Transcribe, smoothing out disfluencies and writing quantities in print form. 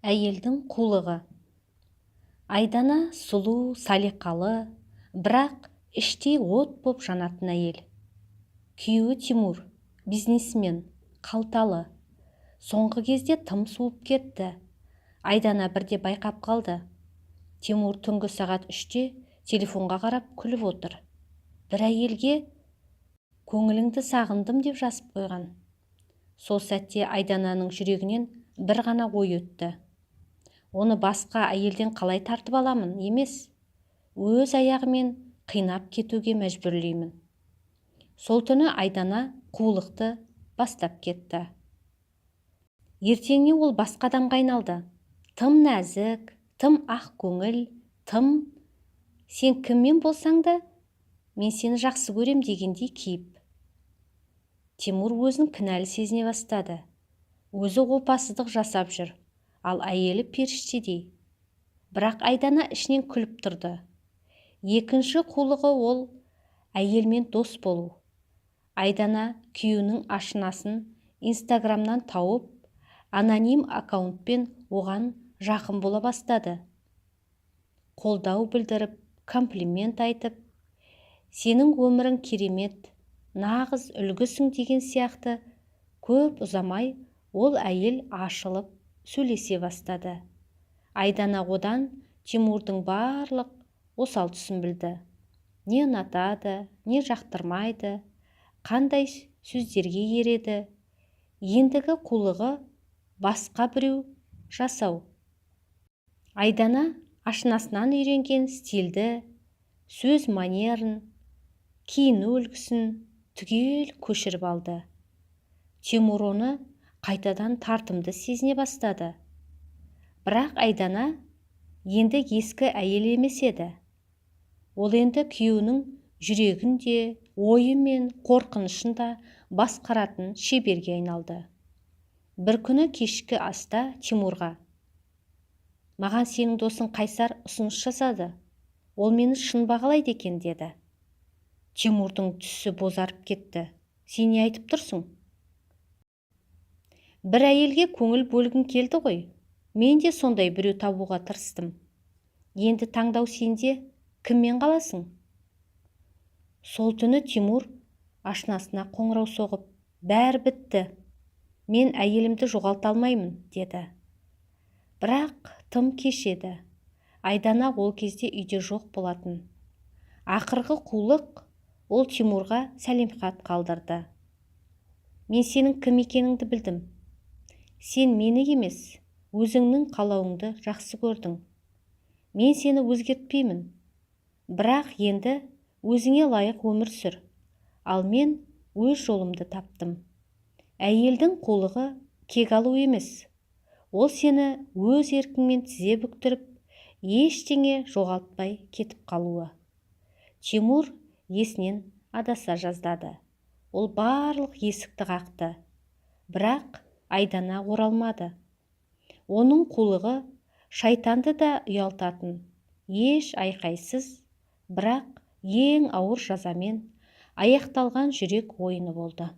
Әйелдің қулығы. Айдана сұлу, салиқалы, бірақ іштей от боп жанатын әйел. Күйеуі Тимур, бизнесмен, қалталы. Соңғы кезде тым суып кетті. Айдана бірде байқап қалды. Тимур түнгі сағат 3-те телефонға қарап күліп отыр. Бір әйелге көңіліңді сағындым деп жазып қойған. Сол сәтте Айдананың жүрегінен бір ғана ой өтті. Оны басқа әйелден қалай тартып аламын емес, өз аяғымен қинап кетуге мәжбүрлеймін. Сол түні Айдана қулықты бастап кетті. Ертеңіне ол басқа адамға айналды. Тым нәзік, тым ақ көңіл, тым сен кіммен болсаң да, мен сені жақсы көрем дегендей кейіп. Тимур өзін кінәлі сезіне бастады. Өзі опасыздық жасап жүр, ал әйелі періштедей. Бірақ Айдана ішінен күліп тұрды. Екінші қулығы ол әйелмен дос болу. Айдана күйеуінің ашынасын Инстаграмнан тауып, аноним аккаунтпен оған жақын бола бастады. Қолдау білдіріп, комплимент айтып, сенің өмірің керемет, нағыз үлгісің деген сияқты. Көп ұзамай ол әйел ашылып сөйлесе бастады. Айдана одан Тимурдың барлық осал тұсын білді. Не ұнатады, не жақтырмайды, қандай сөздерге ереді. Ендігі қулығы басқа біреу жасау. Айдана ашынасынан үйренген стильді, сөз манерін, киіну үлгісін түгел көшіріп алды. Тимур оны қайтадан тартымды сезіне бастады. Бірақ Айдана енді ескі әйел емес еді. Ол енді күйеуінің жүрегін де, ойы мен қорқынышын да басқаратын шеберге айналды. Бір күні кешкі аста Тимурға: «Маған сенің досың Қайсар ұсыныс жасады. Ол мені шын бағалайды екен» деді. Тимурдың түсі бозарып кетті. «Сен не айтып тұрсың? Бір әйелге көңіл бөлгің келді ғой. Мен де сондай біреу табуға тырыстым. Енді таңдау сенде, кіммен қаласың?» Сол түні Тимур ашынасына қоңырау соғып: «Бәрі бітті. Мен әйелімді жоғалта алмаймын» деді. Бірақ тым кеш еді. Айдана ол кезде үйде жоқ болатын. Ақырғы қулық ол Тимурға сәлемхат қалдырды. «Мен сенің кім екеніңді білдім. Сен мені емес, өзіңнің қалауыңды жақсы көрдің. Мен сені өзгертпеймін. Бірақ енді өзіңе лайық өмір сүр. Ал мен өз жолымды таптым». Әйелдің қулығы кек алу емес. Ол сені өз еркіңмен тізе бүктіріп, ештеңе жоғалтпай кетіп қалуы. Тимур есінен адаса жаздады. Ол барлық есікті қақты. Бірақ Айдана оралмады. Оның қулығы шайтанды да ұялтатын, еш айқайсыз, бірақ ең ауыр жазамен аяқталған жүрек ойыны болды.